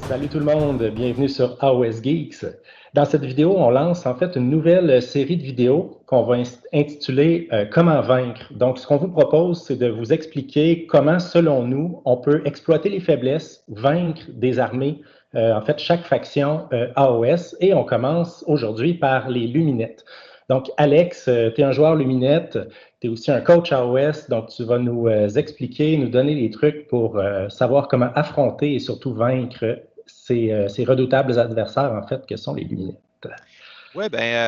Salut tout le monde, bienvenue sur AOS Geeks. Dans cette vidéo, on lance en fait une nouvelle série de vidéos qu'on va intituler Comment vaincre. Donc, ce qu'on vous propose, c'est de vous expliquer comment, selon nous, on peut exploiter les faiblesses, vaincre des armées, en fait, chaque faction AOS. Et on commence aujourd'hui par les luminettes. Donc, Alex, tu es un joueur luminette, tu es aussi un coach AOS, donc tu vas nous expliquer, nous donner des trucs pour savoir comment affronter et surtout vaincre ces redoutables adversaires, en fait, que sont les luminettes. Oui,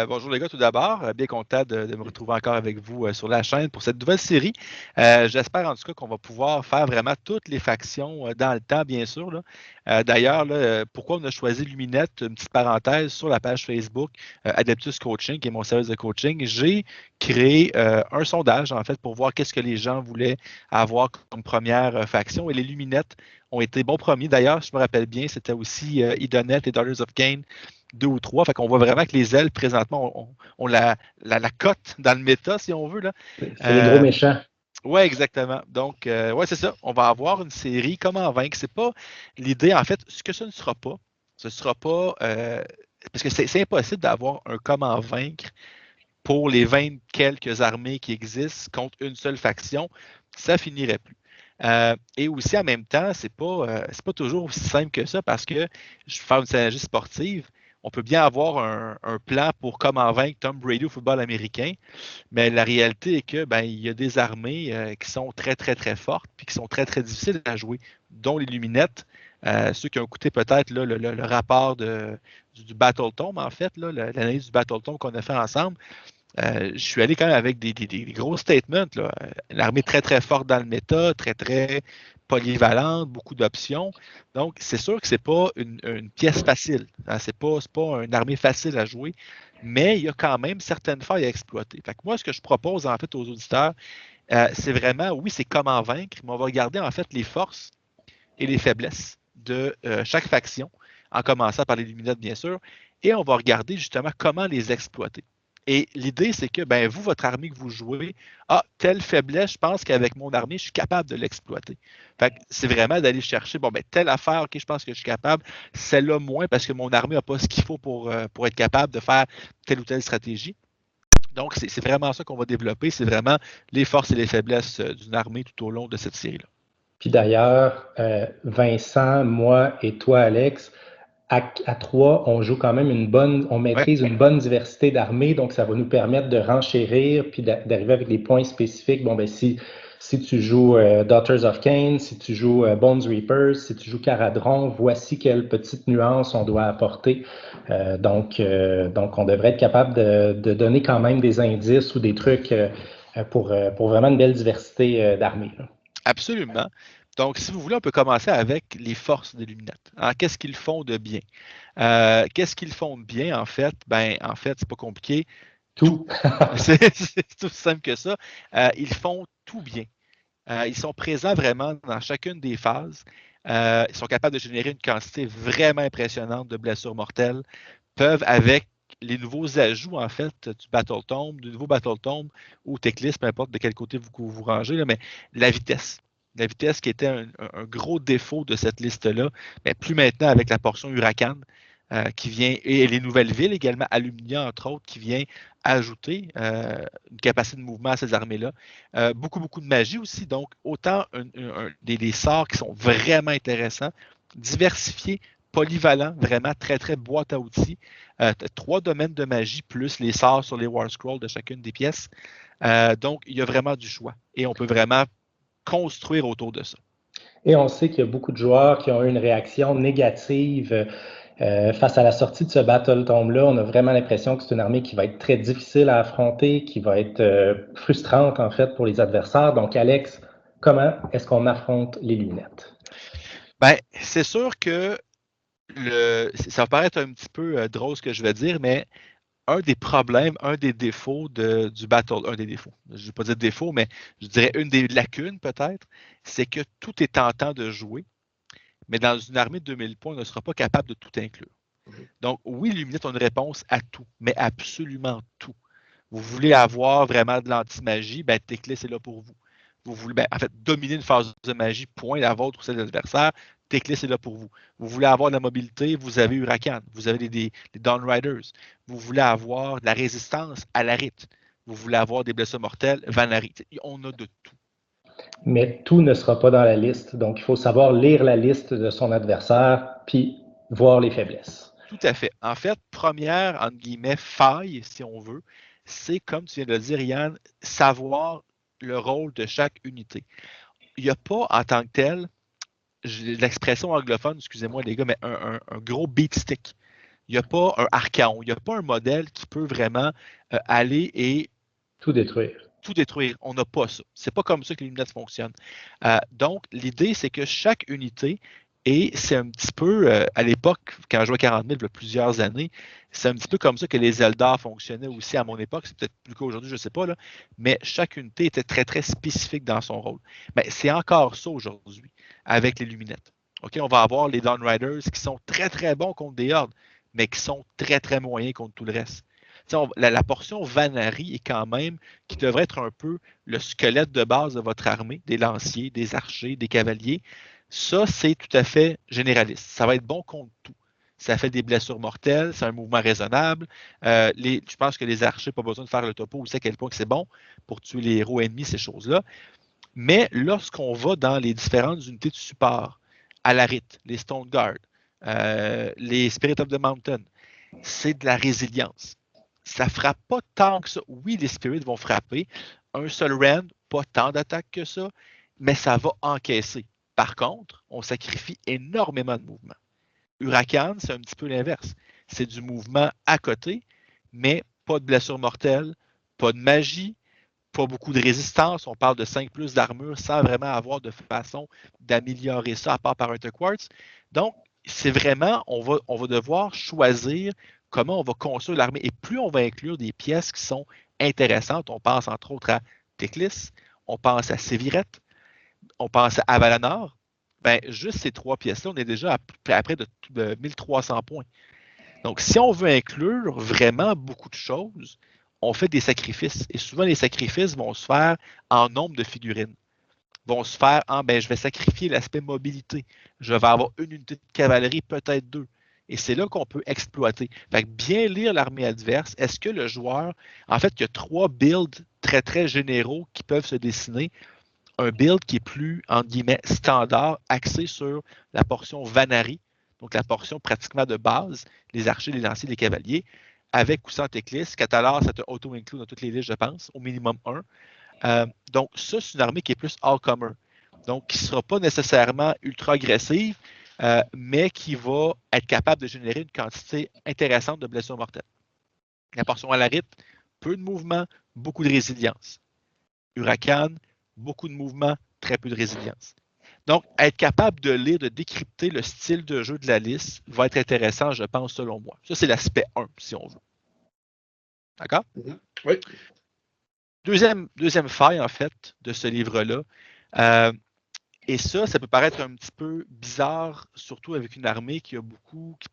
bonjour les gars, tout d'abord. Bien content de me retrouver encore avec vous sur la chaîne pour cette nouvelle série. J'espère en tout cas qu'on va pouvoir faire vraiment toutes les factions dans le temps, bien sûr. D'ailleurs, pourquoi on a choisi Luminette, une petite parenthèse sur la page Facebook Adeptus Coaching, qui est mon service de coaching. J'ai créé un sondage, en fait, pour voir qu'est-ce que les gens voulaient avoir comme première faction. Et les Luminettes ont été bons premiers. D'ailleurs, je me rappelle bien, c'était aussi Idonet et Daughters of Cain. 2 ou 3. Fait qu'on voit vraiment que les ailes, présentement, ont la cote dans le méta, si on veut. C'est les gros méchants. Oui, exactement. Donc, ouais, c'est ça. On va avoir une série Comment vaincre. C'est pas l'idée, en fait, ce que ce ne sera pas. Ce ne sera pas. Parce que c'est impossible d'avoir un Comment vaincre pour les 20 quelques armées qui existent contre une seule faction. Ça finirait plus. Et aussi, en même temps, c'est pas toujours aussi simple que ça parce que je vais faire une stratégie sportive. On peut bien avoir un plan pour comment vaincre Tom Brady au football américain, mais la réalité est que il y a des armées qui sont très, très, très fortes et qui sont très, très difficiles à jouer, dont les Luminettes. Ceux qui ont écouté peut-être le rapport du Battle Tome, en fait, l'analyse du Battle Tome qu'on a fait ensemble. Je suis allé quand même avec des gros statements. Une armée très, très forte dans le méta, très, très polyvalente, beaucoup d'options. Donc, c'est sûr que ce n'est pas une pièce facile. Hein, ce n'est pas une armée facile à jouer, mais il y a quand même certaines failles à exploiter. Fait que moi, ce que je propose en fait aux auditeurs, c'est vraiment, oui, c'est comment vaincre, mais on va regarder en fait les forces et les faiblesses de chaque faction, en commençant par les Luminettes, bien sûr, et on va regarder justement comment les exploiter. Et l'idée, c'est que vous, votre armée que vous jouez, telle faiblesse, je pense qu'avec mon armée, je suis capable de l'exploiter. Fait que c'est vraiment d'aller chercher, telle affaire, OK, je pense que je suis capable, celle-là moins, parce que mon armée n'a pas ce qu'il faut pour être capable de faire telle ou telle stratégie. Donc, c'est vraiment ça qu'on va développer, c'est vraiment les forces et les faiblesses d'une armée tout au long de cette série-là. Puis d'ailleurs, Vincent, moi et toi, Alex, à 3, on joue quand même on maîtrise une bonne diversité d'armées, donc ça va nous permettre de renchérir puis d'arriver avec des points spécifiques. Si tu joues Daughters of Cain, si tu joues Bones Reapers, si tu joues Caradron, voici quelles petites nuances on doit apporter. Donc, on devrait être capable de donner quand même des indices ou des trucs pour vraiment une belle diversité d'armées. Absolument. Donc, si vous voulez, on peut commencer avec les forces des Luminettes. Qu'est-ce qu'ils font de bien? Qu'est-ce qu'ils font de bien, en fait? En fait, c'est pas compliqué. Tout. C'est tout simple que ça. Ils font tout bien. Ils sont présents vraiment dans chacune des phases. Ils sont capables de générer une quantité vraiment impressionnante de blessures mortelles. Peuvent, avec les nouveaux ajouts, en fait, du Battle Tome, du nouveau Battle Tome ou Teclis, peu importe de quel côté vous rangez, mais la vitesse. La vitesse qui était un gros défaut de cette liste-là, mais plus maintenant avec la portion Huracan qui vient, et les nouvelles villes également, Alumnia entre autres, qui vient ajouter une capacité de mouvement à ces armées-là. Beaucoup, beaucoup de magie aussi, donc autant des sorts qui sont vraiment intéressants, diversifiés, polyvalents, vraiment très, très boîte à outils. 3 domaines de magie plus les sorts sur les War Scrolls de chacune des pièces. Donc, il y a vraiment du choix et on peut vraiment construire autour de ça. Et on sait qu'il y a beaucoup de joueurs qui ont eu une réaction négative face à la sortie de ce Battle Tome-là. On a vraiment l'impression que c'est une armée qui va être très difficile à affronter, qui va être frustrante en fait pour les adversaires. Donc, Alex, comment est-ce qu'on affronte les lunettes? C'est sûr que ça va paraître un petit peu drôle ce que je vais dire, mais un des problèmes, un des défauts du Battle, un des défauts, je ne vais pas dire défaut, mais je dirais une des lacunes peut-être, c'est que tout est tentant de jouer, mais dans une armée de 2000 points, on ne sera pas capable de tout inclure. Donc, oui, Luminette a une réponse à tout, mais absolument tout. Vous voulez avoir vraiment de l'anti-magie, Teclis est là pour vous. Vous voulez, en fait, dominer une phase de magie, point, la vôtre ou celle de l'adversaire, Teclis est là pour vous. Vous voulez avoir de la mobilité, vous avez Huracan, vous avez des Downriders. Vous voulez avoir de la résistance à l'arrête. Vous voulez avoir des blessures mortelles, Vanari. On a de tout. Mais tout ne sera pas dans la liste. Donc, il faut savoir lire la liste de son adversaire puis voir les faiblesses. Tout à fait. En fait, première, entre guillemets, faille, si on veut, c'est, comme tu viens de le dire, Yann, savoir le rôle de chaque unité. Il n'y a pas, en tant que tel, l'expression anglophone, excusez-moi les gars, mais un gros beat stick. Il n'y a pas un archaon, il n'y a pas un modèle qui peut vraiment aller et tout détruire. Tout détruire. On n'a pas ça. C'est pas comme ça que les lunettes fonctionnent. Donc, l'idée, c'est que chaque unité, et c'est un petit peu, à l'époque, quand je jouais 40 000, il y a plusieurs années, c'est un petit peu comme ça que les Eldar fonctionnaient aussi à mon époque. C'est peut-être plus qu'aujourd'hui, je ne sais pas, là, mais chaque unité était très, très spécifique dans son rôle. Mais c'est encore ça aujourd'hui avec les luminettes. OK, on va avoir les Downriders qui sont très, très bons contre des hordes, mais qui sont très, très moyens contre tout le reste. La portion Vanari est quand même, qui devrait être un peu le squelette de base de votre armée, des lanciers, des archers, des cavaliers. Ça, c'est tout à fait généraliste. Ça va être bon contre tout. Ça fait des blessures mortelles, c'est un mouvement raisonnable. Je pense que les archers, pas besoin de faire le topo, vous savez à quel point c'est bon pour tuer les héros ennemis, ces choses-là. Mais lorsqu'on va dans les différentes unités de support, Alarit, les Stone Guard, les Spirit of the Mountain, c'est de la résilience. Ça ne frappe pas tant que ça. Oui, les spirits vont frapper. Un seul rand, pas tant d'attaques que ça, mais ça va encaisser. Par contre, on sacrifie énormément de mouvement. Huracan, c'est un petit peu l'inverse. C'est du mouvement à côté, mais pas de blessure mortelle, pas de magie, pas beaucoup de résistance. On parle de 5 plus d'armure sans vraiment avoir de façon d'améliorer ça, à part par un quartz. Donc, c'est vraiment, on va devoir choisir comment on va construire l'armée. Et plus on va inclure des pièces qui sont intéressantes, on pense entre autres à Teclis, on pense à Sévirette, on pense à Avalanor, ben, juste ces 3 pièces-là, on est déjà à près de 1300 points. Donc, si on veut inclure vraiment beaucoup de choses, on fait des sacrifices. Et souvent, les sacrifices vont se faire en nombre de figurines. Vont se faire en, je vais sacrifier l'aspect mobilité. Je vais avoir une unité de cavalerie, peut-être 2. Et c'est là qu'on peut exploiter. Fait que bien lire l'armée adverse. Est-ce que le joueur, en fait, il y a 3 builds très, très généraux qui peuvent se dessiner. Un build qui est plus, entre guillemets, standard, axé sur la portion Vanari, donc la portion pratiquement de base, les archers, les lanciers, les cavaliers, avec ou sans Teclis. Catalar, ça te auto-inclut dans toutes les listes, je pense, au minimum 1. Donc, ça, c'est une armée qui est plus all-comer. Donc, qui ne sera pas nécessairement ultra agressive, mais qui va être capable de générer une quantité intéressante de blessures mortelles. La portion Alarit, peu de mouvement, beaucoup de résilience. Huracan, beaucoup de mouvement, très peu de résilience. Donc, être capable de lire, de décrypter le style de jeu de la liste va être intéressant, je pense, selon moi. Ça, c'est l'aspect 1, si on veut. D'accord? Oui. Deuxième faille, en fait, de ce livre-là. Et ça peut paraître un petit peu bizarre, surtout avec une armée qui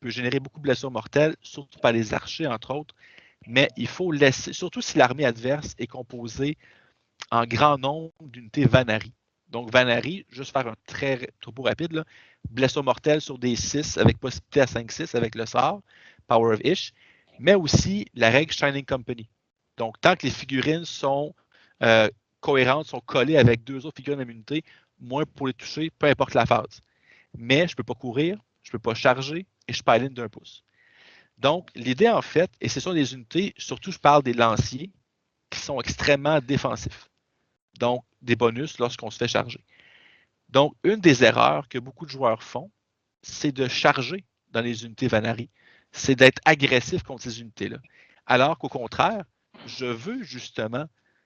peut générer beaucoup de blessures mortelles, surtout par les archers, entre autres. Mais il faut laisser, surtout si l'armée adverse est composée en grand nombre d'unités Vanari. Donc, Vanari, juste faire un très topo rapide, là, blessure mortelle sur des 6 avec possibilité à 5-6 avec le sort, Power of Ish, mais aussi la règle Shining Company. Donc, tant que les figurines sont cohérentes, sont collées avec 2 autres figurines d'immunité, moins pour les toucher, peu importe la phase. Mais je ne peux pas courir, je ne peux pas charger et je pile-in d'1 pouce. Donc, l'idée, en fait, et ce sont des unités, surtout je parle des lanciers, qui sont extrêmement défensifs. Donc, des bonus lorsqu'on se fait charger. Donc, une des erreurs que beaucoup de joueurs font, c'est de charger dans les unités Vanari. C'est d'être agressif contre ces unités-là. Alors qu'au contraire, je veux justement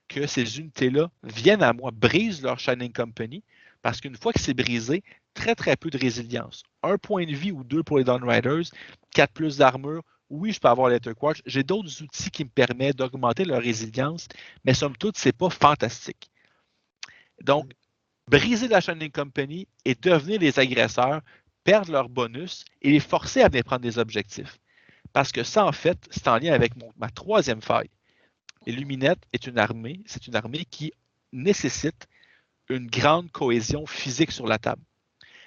que ces unités-là viennent à moi, brisent leur Shining Company, parce qu'une fois que c'est brisé, très très peu de résilience. 1 point de vie ou 2 pour les Downriders, 4 plus d'armure. Oui, je peux avoir Letter Quartz. J'ai d'autres outils qui me permettent d'augmenter leur résilience, mais somme toute, c'est pas fantastique. Donc, briser la Shining Company et devenir les agresseurs, perdre leur bonus et les forcer à venir prendre des objectifs. Parce que ça, en fait, c'est en lien avec ma 3e faille. Et Luminette est une armée, c'est une armée qui nécessite une grande cohésion physique sur la table.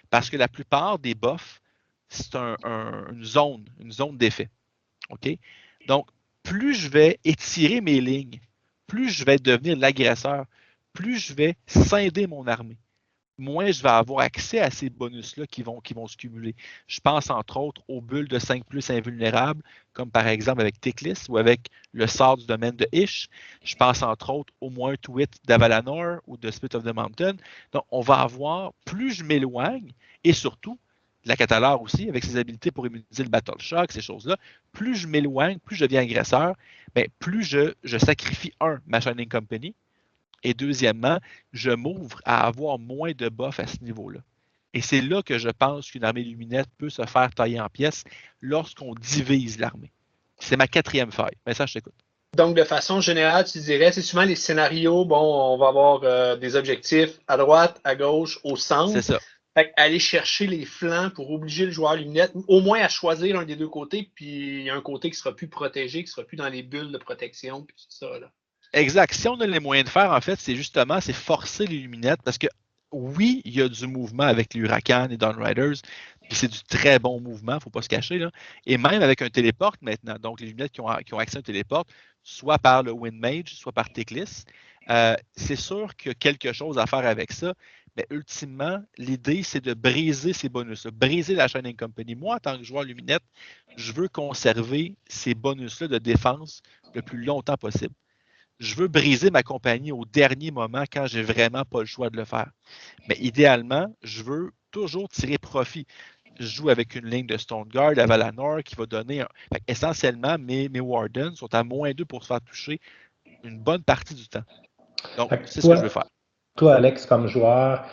Parce que la plupart des buffs, c'est une zone d'effet. OK? Donc, plus je vais étirer mes lignes, plus je vais devenir l'agresseur, plus je vais scinder mon armée, moins je vais avoir accès à ces bonus-là qui vont se cumuler. Je pense entre autres aux bulles de 5+ invulnérables, comme par exemple avec Tickless ou avec le sort du domaine de Ish. Je pense entre autres au moins tweet d'Avalanor ou de Spit of the Mountain. Donc, on va avoir, plus je m'éloigne, et surtout, la Catalar aussi, avec ses habiletés pour immuniser le Battle Shock, ces choses-là, plus je m'éloigne, plus je deviens agresseur, bien, plus je sacrifie, ma Shining Company, et deuxièmement, je m'ouvre à avoir moins de buffs à ce niveau-là. Et c'est là que je pense qu'une armée luminette peut se faire tailler en pièces lorsqu'on divise l'armée. C'est ma 4e faille. Mais ça, je t'écoute. Donc, de façon générale, tu dirais, c'est souvent les scénarios, bon, on va avoir des objectifs à droite, à gauche, au centre. C'est ça. Fait aller chercher les flancs pour obliger le joueur luminette, au moins à choisir un des deux côtés, puis il y a un côté qui sera plus protégé, qui sera plus dans les bulles de protection, puis tout ça, là. Exact. Si on a les moyens de faire, en fait, c'est forcer les luminettes, parce que oui, il y a du mouvement avec les Huracans et Dawnriders, puis c'est du très bon mouvement, il ne faut pas se cacher, là. Et même avec un téléporte maintenant, donc les luminettes qui ont accès à un téléporte, soit par le Windmage, soit par Tickless, c'est sûr qu'il y a quelque chose à faire avec ça, mais ultimement, l'idée, c'est de briser ces bonus-là, briser la Shining Company. Moi, en tant que joueur luminette, je veux conserver ces bonus-là de défense le plus longtemps possible. Je veux briser ma compagnie au dernier moment quand j'ai vraiment pas le choix de le faire. Mais idéalement, je veux toujours tirer profit. Je joue avec une ligne de Stone Guard à Valanor qui va donner essentiellement, mes Wardens sont à -2 pour se faire toucher une bonne partie du temps. Donc, c'est ce que je veux faire. Toi, Alex, comme joueur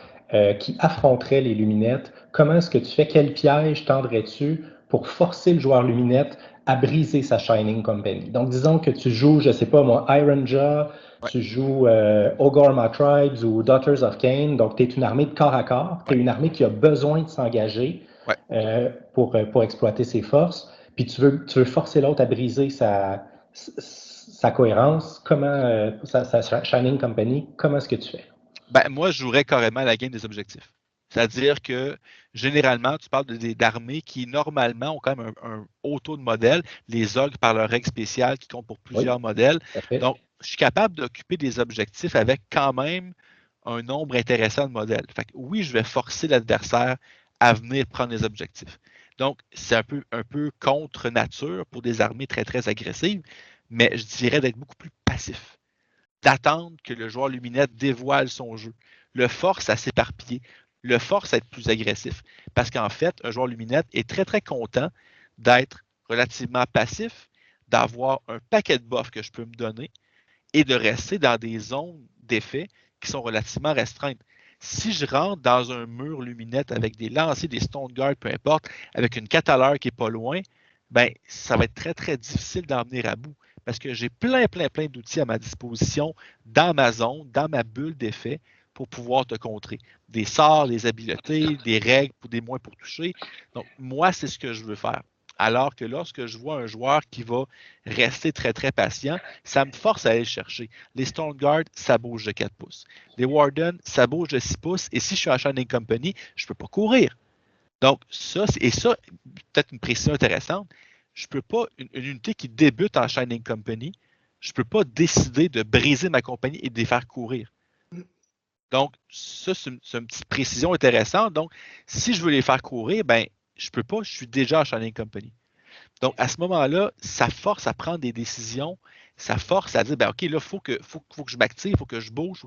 qui affronterait les luminettes, comment est-ce que tu fais? Quel piège tendrais-tu pour forcer le joueur luminette à briser sa Shining Company? Donc, disons que tu joues, je ne sais pas moi, Ironjaw, tu joues Ogorma Tribes ou Daughters of Cain, donc tu es une armée de corps à corps, tu es une armée qui a besoin de s'engager pour exploiter ses forces, puis tu veux forcer l'autre à briser sa cohérence, sa Shining Company, comment est-ce que tu fais? Ben, moi, je jouerais carrément la game des objectifs. C'est-à-dire que, généralement, tu parles d'armées qui, normalement, ont quand même un haut taux de modèles. Les ogres, par leur règle spéciale, qui comptent pour plusieurs modèles. Donc, je suis capable d'occuper des objectifs avec quand même un nombre intéressant de modèles. Fait que, oui, je vais forcer l'adversaire à venir prendre les objectifs. Donc, c'est un peu contre nature pour des armées très, très agressives, mais je dirais d'être beaucoup plus passif, d'attendre que le joueur luminette dévoile son jeu, le force à s'éparpiller, le force à être plus agressif. Parce qu'en fait, un joueur luminette est très, très content d'être relativement passif, d'avoir un paquet de buffs que je peux me donner et de rester dans des zones d'effet qui sont relativement restreintes. Si je rentre dans un mur luminette avec des lancers, des Stone Guard, peu importe, avec une Catalar qui n'est pas loin, ben, ça va être très, très difficile d'en venir à bout. Parce que j'ai plein d'outils à ma disposition dans ma zone, dans ma bulle d'effet pour pouvoir te contrer. Des sorts, des habiletés, des règles, des moins pour toucher. Donc, moi, c'est ce que je veux faire. Alors que lorsque je vois un joueur qui va rester très, très patient, ça me force à aller le chercher. Les Stone Guard, ça bouge de 4 pouces. Les Warden, ça bouge de 6 pouces. Et si je suis en Shining Company, je ne peux pas courir. Donc, peut-être une précision intéressante, je ne peux pas, une unité qui débute en Shining Company, je ne peux pas décider de briser ma compagnie et de les faire courir. Donc, ça, c'est une petite précision intéressante. Donc, si je veux les faire courir, ben, je ne peux pas, je suis déjà en Shining Company. Donc, à ce moment-là, ça force à prendre des décisions, ça force à dire, ben, OK, là, il faut que je m'active, il faut que je bouge.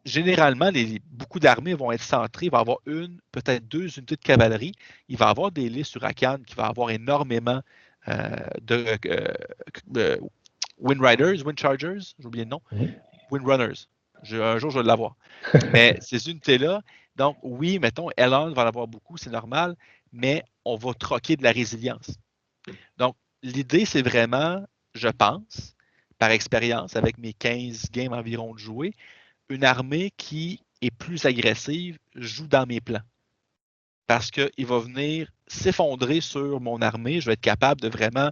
Généralement, beaucoup d'armées vont être centrées. Il va y avoir une, peut-être 2 unités de cavalerie. Il va y avoir des listes Huracan qui va avoir énormément de Windriders, Windchargers, j'ai oublié le nom, Windrunners. Un jour, je vais l'avoir. Mais ces unités-là, donc oui, mettons, Elon va en avoir beaucoup, c'est normal, mais on va troquer de la résilience. Donc, l'idée, c'est vraiment, je pense, par expérience, avec mes 15 games environ de jouer, une armée qui est plus agressive joue dans mes plans. Parce qu'il va venir s'effondrer sur mon armée. Je vais être capable de vraiment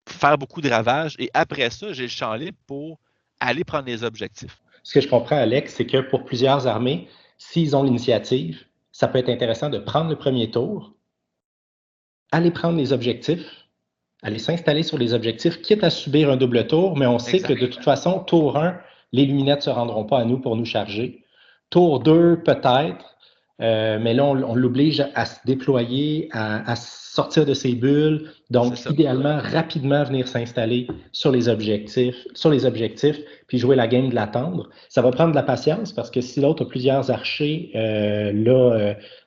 faire beaucoup de ravages. Et après ça, j'ai le champ libre pour aller prendre les objectifs. Ce que je comprends, Alex, c'est que pour plusieurs armées, s'ils ont l'initiative, ça peut être intéressant de prendre le premier tour, aller prendre les objectifs, aller s'installer sur les objectifs, quitte à subir un double tour, mais on sait que de toute façon, tour 1, les luminettes ne se rendront pas à nous pour nous charger. Tour 2, peut-être, mais là, on l'oblige à se déployer, à sortir de ses bulles. Donc, idéalement, rapidement venir s'installer sur les objectifs, puis jouer la game de l'attendre. Ça va prendre de la patience parce que si l'autre a plusieurs archers,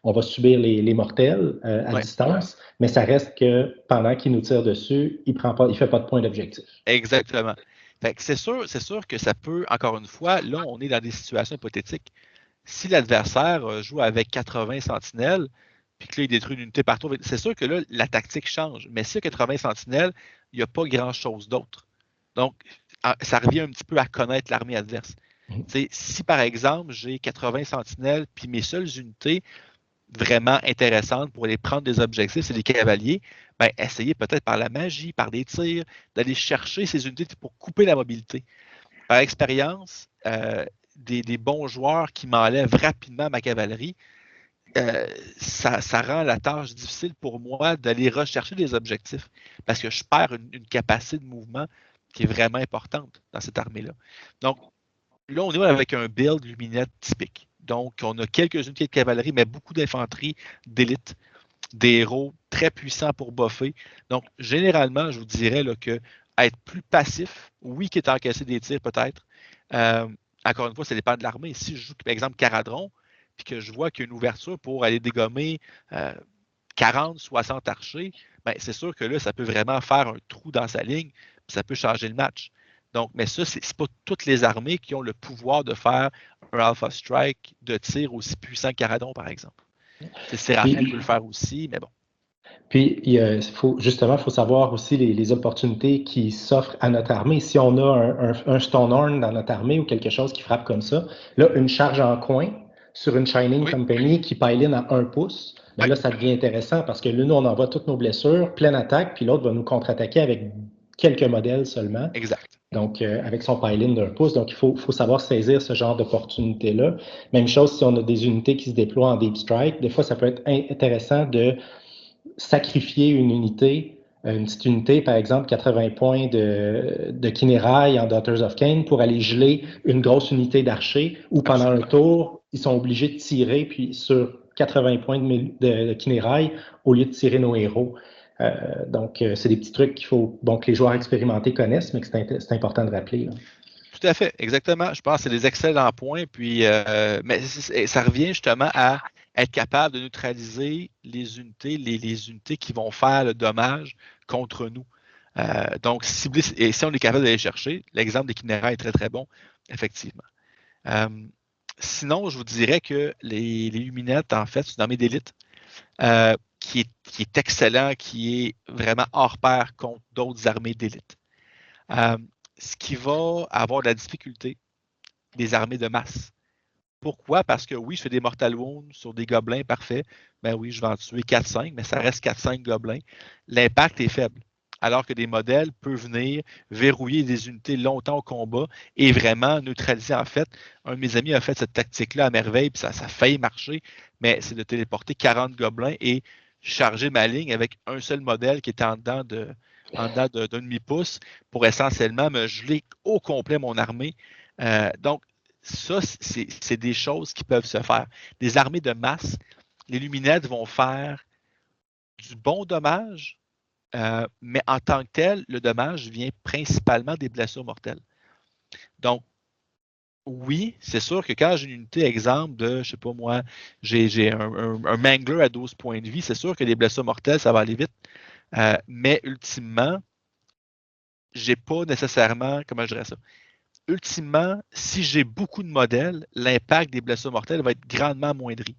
on va subir les mortels à distance, mais ça reste que pendant qu'il nous tire dessus, il ne fait pas de point d'objectif. Exactement. Fait que c'est sûr que ça peut, encore une fois, là, on est dans des situations hypothétiques. Si l'adversaire joue avec 80 sentinelles, puis que là, il détruit une unité par tour, c'est sûr que là, la tactique change. Mais si il y a 80 sentinelles, il n'y a pas grand-chose d'autre. Donc, ça revient un petit peu à connaître l'armée adverse. Si, par exemple, j'ai 80 sentinelles, puis mes seules unités vraiment intéressantes pour aller prendre des objectifs, c'est les cavaliers, ben, essayez peut-être par la magie, par des tirs, d'aller chercher ces unités pour couper la mobilité. Par expérience, des bons joueurs qui m'enlèvent rapidement ma cavalerie, ça rend la tâche difficile pour moi d'aller rechercher des objectifs parce que je perds une capacité de mouvement qui est vraiment importante dans cette armée-là. Donc, là, on est avec un build luminette typique. Donc, on a quelques unités de cavalerie, mais beaucoup d'infanterie d'élite, des héros très puissants pour buffer. Donc, généralement, je vous dirais là, que être plus passif, oui, qui est encaissé des tirs peut-être. Encore une fois, ça dépend de l'armée. Si je joue, par exemple, Caradron, puis que je vois qu'il y a une ouverture pour aller dégommer 40, 60 archers, ben, c'est sûr que là, ça peut vraiment faire un trou dans sa ligne, puis ça peut changer le match. Donc, mais ça, c'est pas toutes les armées qui ont le pouvoir de faire un Alpha Strike de tir aussi puissant que Caradon, par exemple. Séraphin peut le faire aussi, mais bon. Puis, il faut savoir aussi les opportunités qui s'offrent à notre armée. Si on a un Stonehorn dans notre armée ou quelque chose qui frappe comme ça, là, une charge en coin sur une Shining Company qui pile-in à 1 pouce, ben là, ça devient intéressant parce que l'une, on envoie toutes nos blessures, pleine attaque, puis l'autre va nous contre-attaquer avec quelques modèles seulement. Exact. Donc, avec son pile-in d'1 pouce. Donc, il faut savoir saisir ce genre d'opportunité-là. Même chose si on a des unités qui se déploient en Deep Strike. Des fois, ça peut être intéressant de sacrifier une petite unité, par exemple, 80 points de Kinerai en Daughters of Cain pour aller geler une grosse unité d'archers où pendant un tour, ils sont obligés de tirer puis sur 80 points de Kinerai au lieu de tirer nos héros. Donc, c'est des petits trucs que les joueurs expérimentés connaissent, mais que c'est important de rappeler. Là. Tout à fait, exactement. Je pense que c'est des excellents points. Puis, mais ça revient justement à être capable de neutraliser les unités, les unités qui vont faire le dommage contre nous. Donc, cibler, et si on est capable d'aller chercher, l'exemple des Kinéra est très, très bon, effectivement. Sinon, je vous dirais que les luminettes, en fait, c'est une armée d'élite qui est excellent, qui est vraiment hors pair contre d'autres armées d'élite. Ce qui va avoir de la difficulté, des armées de masse. Pourquoi? Parce que oui, je fais des Mortal Wounds sur des gobelins, parfait. Ben oui, je vais en tuer 4-5, mais ça reste 4-5 gobelins. L'impact est faible. Alors que des modèles peuvent venir verrouiller des unités longtemps au combat et vraiment neutraliser. En fait, un de mes amis a fait cette tactique-là à merveille, puis ça a failli marcher, mais c'est de téléporter 40 gobelins et charger ma ligne avec un seul modèle qui était en dedans d'un demi-pouce pour essentiellement me geler au complet mon armée. Donc, ça, c'est des choses qui peuvent se faire. Des armées de masse, les luminettes vont faire du bon dommage, mais en tant que tel, le dommage vient principalement des blessures mortelles. Donc, oui, c'est sûr que quand j'ai une unité, exemple de, je ne sais pas moi, j'ai un Mangler à 12 points de vie, c'est sûr que les blessures mortelles, ça va aller vite. Mais ultimement, j'ai pas nécessairement, comment je dirais ça? Ultimement, si j'ai beaucoup de modèles, l'impact des blessures mortelles va être grandement amoindri.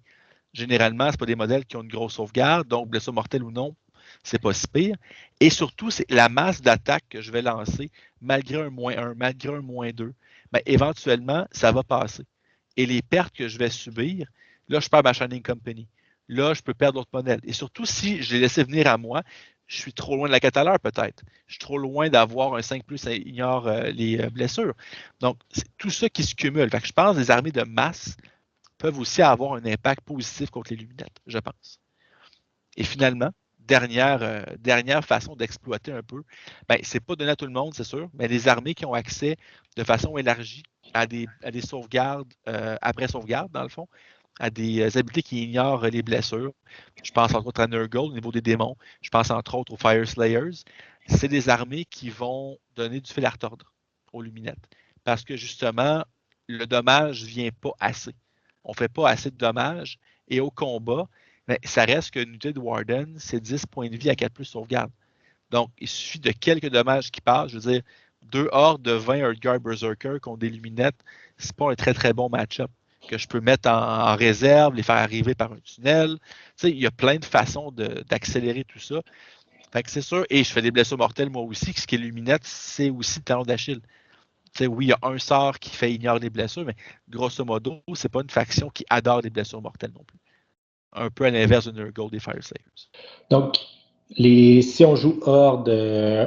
Généralement, ce n'est pas des modèles qui ont une grosse sauvegarde, donc blessure mortelle ou non, c'est pas si pire. Et surtout, c'est la masse d'attaque que je vais lancer, malgré un -1, malgré un -2, ben, éventuellement, ça va passer. Et les pertes que je vais subir, là, je perds ma Shining Company. Là, je peux perdre d'autres modèles. Et surtout, si je les laissé venir à moi, je suis trop loin de la cataleur, peut-être. Je suis trop loin d'avoir un 5+, ça ignore les blessures. Donc, c'est tout ça qui se cumule. Fait que je pense que les armées de masse peuvent aussi avoir un impact positif contre les luminettes, je pense. Et finalement, dernière façon d'exploiter un peu, ben, c'est pas donné à tout le monde, c'est sûr, mais les armées qui ont accès de façon élargie à des sauvegardes, après sauvegarde, dans le fond, à des habiletés qui ignorent les blessures. Je pense entre autres à Nurgle au niveau des démons. Je pense entre autres aux Fire Slayers. C'est des armées qui vont donner du fil à retordre aux luminettes. Parce que justement, le dommage ne vient pas assez. On ne fait pas assez de dommages. Et au combat, ben, ça reste qu'une unité de Warden, c'est 10 points de vie à 4 plus sauvegarde. Donc, il suffit de quelques dommages qui passent. Je veux dire, 2 hordes de 20 Earthguard Berserker contre des luminettes, c'est pas un très très bon match-up que je peux mettre en réserve, les faire arriver par un tunnel. Tu sais, il y a plein de façons d'accélérer tout ça. Fait que c'est sûr, et je fais des blessures mortelles moi aussi, ce qui est luminette, c'est aussi le talon d'Achille. Tu sais, oui, il y a un sort qui fait ignorer les blessures, mais grosso modo, c'est pas une faction qui adore les blessures mortelles non plus. Un peu à l'inverse de Nurgle des Fire Slayers. Donc, si on joue Horde,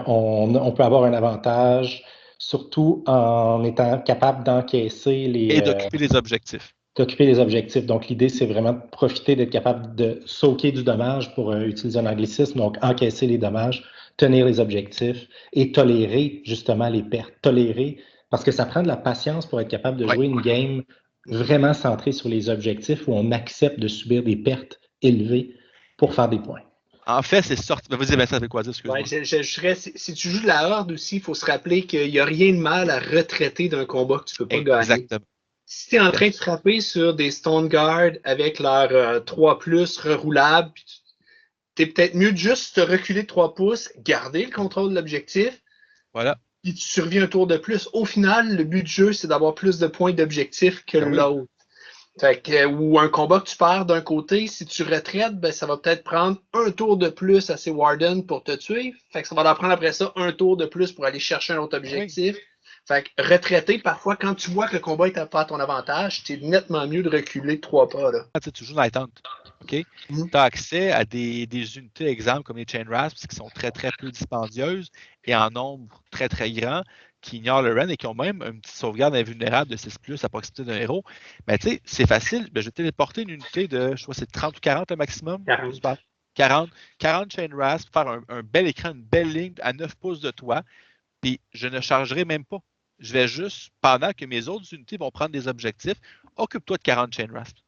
on peut avoir un avantage, surtout en étant capable d'encaisser Et d'occuper les objectifs. D'occuper les objectifs. Donc, l'idée, c'est vraiment de profiter d'être capable de soaker du dommage pour utiliser un anglicisme, donc encaisser les dommages, tenir les objectifs et tolérer justement les pertes. Tolérer, parce que ça prend de la patience pour être capable de jouer une game vraiment centrée sur les objectifs où on accepte de subir des pertes élevées pour faire des points. En fait, c'est sorti. Vas-y, Vincent, ça fait quoi dire, excuse-moi. Ouais, si tu joues de la Horde aussi, il faut se rappeler qu'il n'y a rien de mal à retraiter d'un combat que tu ne peux pas gagner. Exactement. Si tu es en train de frapper sur des Stone Guard avec leur 3+, reroulable, tu es peut-être mieux de juste te reculer de 3 pouces, garder le contrôle de l'objectif, voilà. Puis tu survis un tour de plus. Au final, le but du jeu, c'est d'avoir plus de points d'objectif que l'autre. Fait que, ou un combat que tu perds d'un côté, si tu retraites, ben, ça va peut-être prendre un tour de plus à ces Warden pour te tuer. Fait que ça va leur prendre après ça un tour de plus pour aller chercher un autre objectif. Fait que retraiter, parfois, quand tu vois que le combat est pas à ton avantage, c'est nettement mieux de reculer de 3 pas. Là. Tu joues Night Hunt. Okay? Tu as accès à des unités, exemple, comme les Chain Rasps, qui sont très, très peu dispendieuses et en nombre très, très grand, qui ignorent le run et qui ont même une petite sauvegarde invulnérable de 6+ à proximité d'un héros. Mais tu sais, c'est facile. Ben, je vais téléporter une unité de, je crois, c'est 30 ou 40 le maximum. 40 Chain Rasps, faire un bel écran, une belle ligne à 9 pouces de toi, puis je ne chargerai même pas. Je vais juste, pendant que mes autres unités vont prendre des objectifs, occupe-toi de 40 Chain Rasps.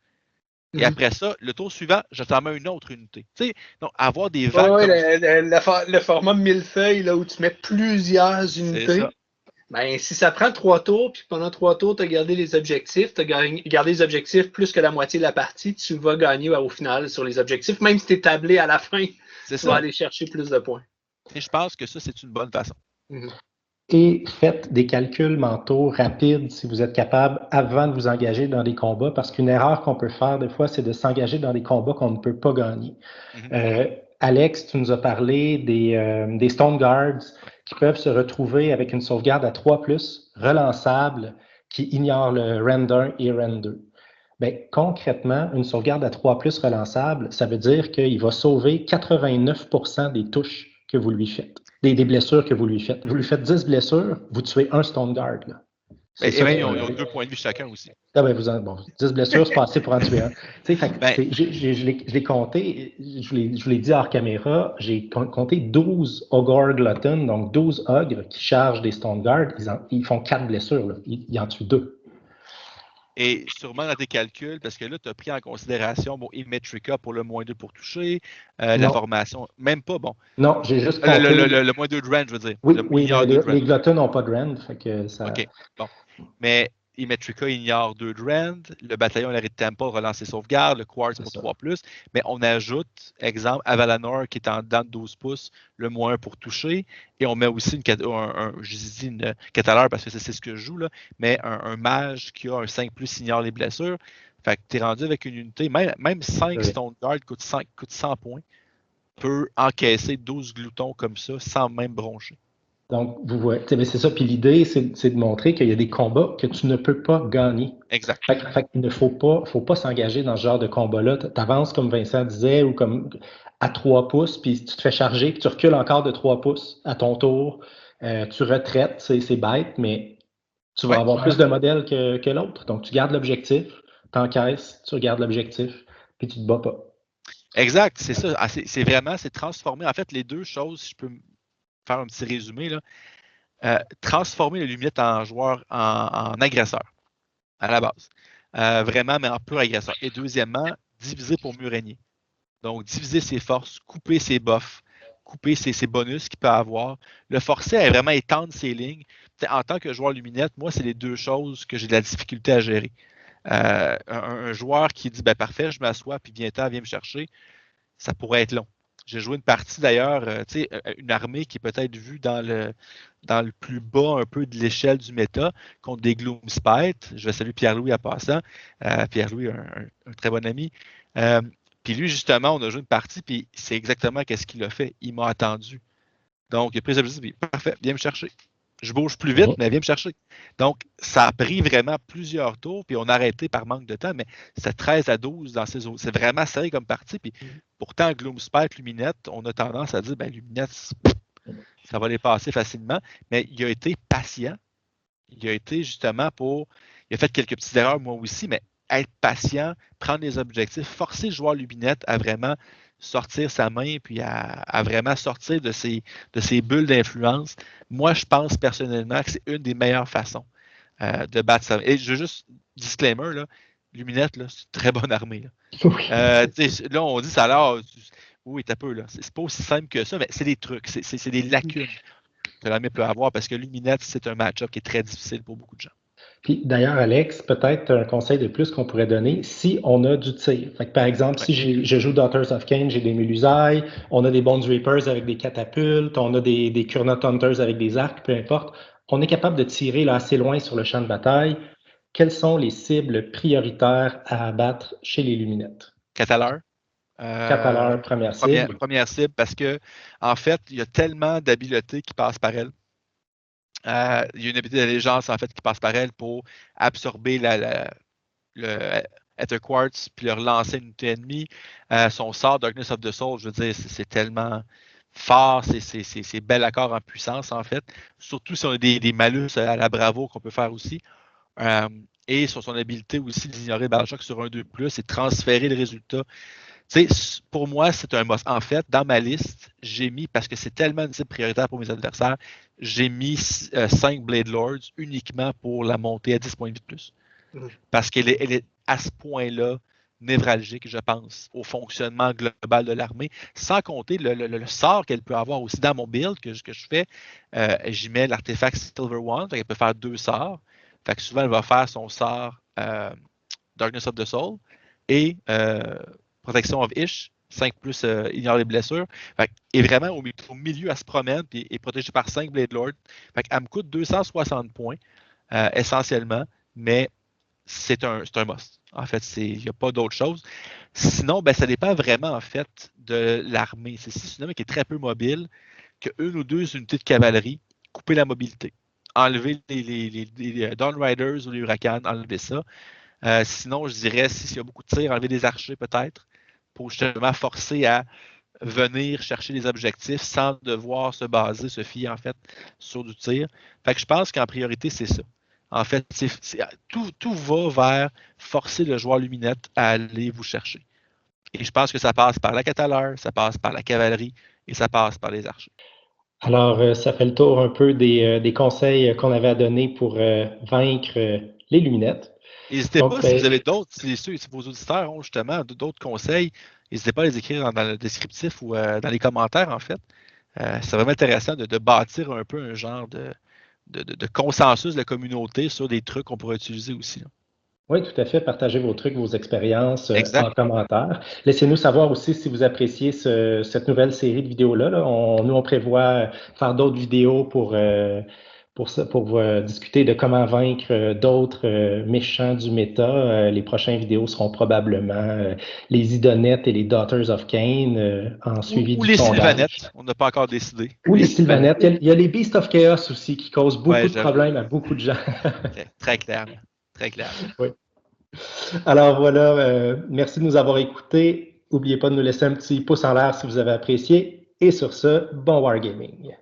Et après ça, le tour suivant, je t'en mets une autre unité. Tu sais, donc avoir des vagues. Oui, le format millefeuille là, où tu mets plusieurs unités. Ben, si ça prend 3 tours, puis pendant 3 tours, tu as gardé les objectifs, tu as gardé les objectifs plus que la moitié de la partie, tu vas gagner au final sur les objectifs. Même si tu es tablé à la fin, tu vas aller chercher plus de points. Et je pense que ça, c'est une bonne façon. Et faites des calculs mentaux rapides si vous êtes capable avant de vous engager dans des combats, parce qu'une erreur qu'on peut faire des fois, c'est de s'engager dans des combats qu'on ne peut pas gagner. Alex, tu nous as parlé des Stone Guards qui peuvent se retrouver avec une sauvegarde à 3+, relançable, qui ignore le render et render. Bien, concrètement, une sauvegarde à 3+ relançable, ça veut dire qu'il va sauver 89% des touches que vous lui faites. Des blessures que vous lui faites. Vous lui faites 10 blessures, vous tuez un Stone Guard. Là. Et même, ils ont 2 points de vie chacun aussi. Ah ben, 10 blessures, c'est pas assez pour en tuer un. Je l'ai compté, je vous l'ai dit hors caméra, j'ai compté 12 Ogre Glutton, donc 12 ogres qui chargent des Stone Guard. Ils font 4 blessures. Là. Ils en tuent 2. Et sûrement dans tes calculs, parce que là, tu as pris en considération Immetrica pour le -2 pour toucher, la formation, même pas bon. Non, j'ai juste compté... Le -2 de rend, je veux dire. Oui, les Gluttons n'ont pas de rend, fait que ça... OK, bon. Mais Immetrica ignore 2 de rend, le bataillon Larry de Temple relance ses sauvegardes, le Quartz pour 3+, mais on ajoute, exemple, Avalanor qui est en dedans de 12 pouces, le -1 pour toucher, et on met aussi une cataleur parce que c'est ce que je joue, là, mais un mage qui a un 5+ ignore les blessures. Fait que tu es rendu avec une unité, même 5 Stone Guard coûte 100 points, peut encaisser 12 gloutons comme ça sans même broncher. Donc, vous voyez, c'est ça. Puis l'idée, c'est de montrer qu'il y a des combats que tu ne peux pas gagner. Exact. Fait qu'il ne faut pas s'engager dans ce genre de combat-là. Tu avances, comme Vincent disait, ou comme à 3 pouces, puis tu te fais charger, puis tu recules encore de 3 pouces à ton tour. Tu retraites, c'est bête, mais tu vas avoir plus de modèles que l'autre. Donc, tu gardes l'objectif, t'encaisses, tu regardes l'objectif, puis tu te bats pas. Exact, c'est ça. C'est vraiment, c'est transformer. En fait, les deux choses, si je peux faire un petit résumé, là, transformer le Luminette en joueur, en agresseur, à la base. Vraiment, mais en pur agresseur. Et deuxièmement, diviser pour mieux régner. Donc, diviser ses forces, couper ses buffs, couper ses bonus qu'il peut avoir. Le forcer à vraiment étendre ses lignes. En tant que joueur Luminette, moi, c'est les deux choses que j'ai de la difficulté à gérer. Un joueur qui dit, ben parfait, je m'assois, puis viens me chercher, ça pourrait être long. J'ai joué une partie d'ailleurs, une armée qui est peut-être vue dans le plus bas un peu de l'échelle du méta contre des Gloomspite. Je vais saluer Pierre-Louis à passant. Pierre-Louis, un très bon ami. Puis lui, justement, on a joué une partie, puis c'est exactement ce qu'il a fait. Il m'a attendu. Donc, il a pris l'objectif, puis parfait, viens me chercher. Je bouge plus vite, mais viens me chercher. Donc, ça a pris vraiment plusieurs tours, puis on a arrêté par manque de temps, mais c'est 13-12 dans ces autres. C'est vraiment serré comme partie. Puis pourtant, Gloomspite, Luminette, on a tendance à dire, ben Luminette, ça va les passer facilement. Mais il a été patient. Il a été justement il a fait quelques petites erreurs, moi aussi, mais être patient, prendre les objectifs, forcer le joueur Luminette à vraiment sortir sa main puis à vraiment sortir de ses bulles d'influence. Moi, je pense personnellement que c'est une des meilleures façons de battre ça. Et je veux juste, disclaimer, là, Luminette, là, c'est une très bonne armée. Là, là on dit ça a l'air. Oui, t'as peu, là. C'est pas aussi simple que ça, mais c'est des trucs, c'est des lacunes que l'armée peut avoir parce que Luminette, c'est un match-up qui est très difficile pour beaucoup de gens. Puis d'ailleurs, Alex, peut-être un conseil de plus qu'on pourrait donner si on a du tir. Fait que, par exemple, si je joue Daughters of Cain, j'ai des Melusailles, on a des Bones Reapers avec des catapultes, on a des Kurnot Hunters avec des arcs, peu importe, on est capable de tirer là, assez loin sur le champ de bataille. Quelles sont les cibles prioritaires à abattre chez les Luminettes? Cataleur. Cataleur, première cible. Première cible, parce que en fait, il y a tellement d'habiletés qui passent par elle. Il y a une habilité d'allégeance en fait qui passe par elle pour absorber le Ether Quartz puis le relancer une unité ennemie. Son sort Darkness of the Soul, je veux dire, c'est tellement fort, c'est bel accord en puissance en fait. Surtout si on a des malus à la bravo qu'on peut faire aussi. Et sur son habilité aussi d'ignorer Balchoc sur un 2+, et transférer le résultat. Pour moi, c'est un must. En fait, dans ma liste, j'ai mis, parce que c'est tellement une cible prioritaire pour mes adversaires, j'ai mis 5 Blade Lords uniquement pour la montée à 10 points de vie de plus. Parce qu'elle est à ce point-là névralgique, je pense, au fonctionnement global de l'armée, sans compter le sort qu'elle peut avoir aussi dans mon build que je fais. J'y mets l'artefact Silver One, elle peut faire 2 sorts. Fait que souvent, elle va faire son sort Darkness of the Soul et Protection of Ish, 5+, ignore les blessures. Et vraiment, au milieu, elle se promène et est protégée par 5 Blade Lord. Elle me coûte 260 points, essentiellement, mais c'est un must. En fait, il n'y a pas d'autre chose. Sinon, ça dépend vraiment, en fait, de l'armée. C'est une armée qui est très peu mobile, que une ou deux unités de cavalerie, couper la mobilité. Enlever les Dawn Riders ou les Hurricanes, enlever ça. Sinon, je dirais, s'il y a beaucoup de tirs, enlever des archers peut-être, pour justement forcer à venir chercher les objectifs sans devoir se fier en fait sur du tir. Fait que je pense qu'en priorité, c'est ça. En fait, tout va vers forcer le joueur Luminette à aller vous chercher. Et je pense que ça passe par la cataleur, ça passe par la cavalerie et ça passe par les archers. Alors, ça fait le tour un peu des conseils qu'on avait à donner pour vaincre les Luminettes. N'hésitez pas, si vous avez d'autres, si vos auditeurs ont justement d'autres conseils, n'hésitez pas à les écrire dans le descriptif ou dans les commentaires, en fait. C'est vraiment intéressant de bâtir un peu un genre de consensus de la communauté sur des trucs qu'on pourrait utiliser aussi. Là. Oui, tout à fait. Partagez vos trucs, vos expériences en commentaire. Laissez-nous savoir aussi si vous appréciez cette nouvelle série de vidéos-là. Là. Nous, on prévoit faire d'autres vidéos pour discuter de comment vaincre d'autres méchants du méta. Les prochaines vidéos seront probablement les Idonettes et les Daughters of Cain en suivi du sondage. Ou les Sylvanettes, on n'a pas encore décidé. Ou les Sylvanettes. Il y a les Beasts of Chaos aussi qui causent beaucoup de problèmes à beaucoup de gens. Très clair. Très clair. Oui. Alors voilà, merci de nous avoir écoutés. N'oubliez pas de nous laisser un petit pouce en l'air si vous avez apprécié. Et sur ce, bon wargaming.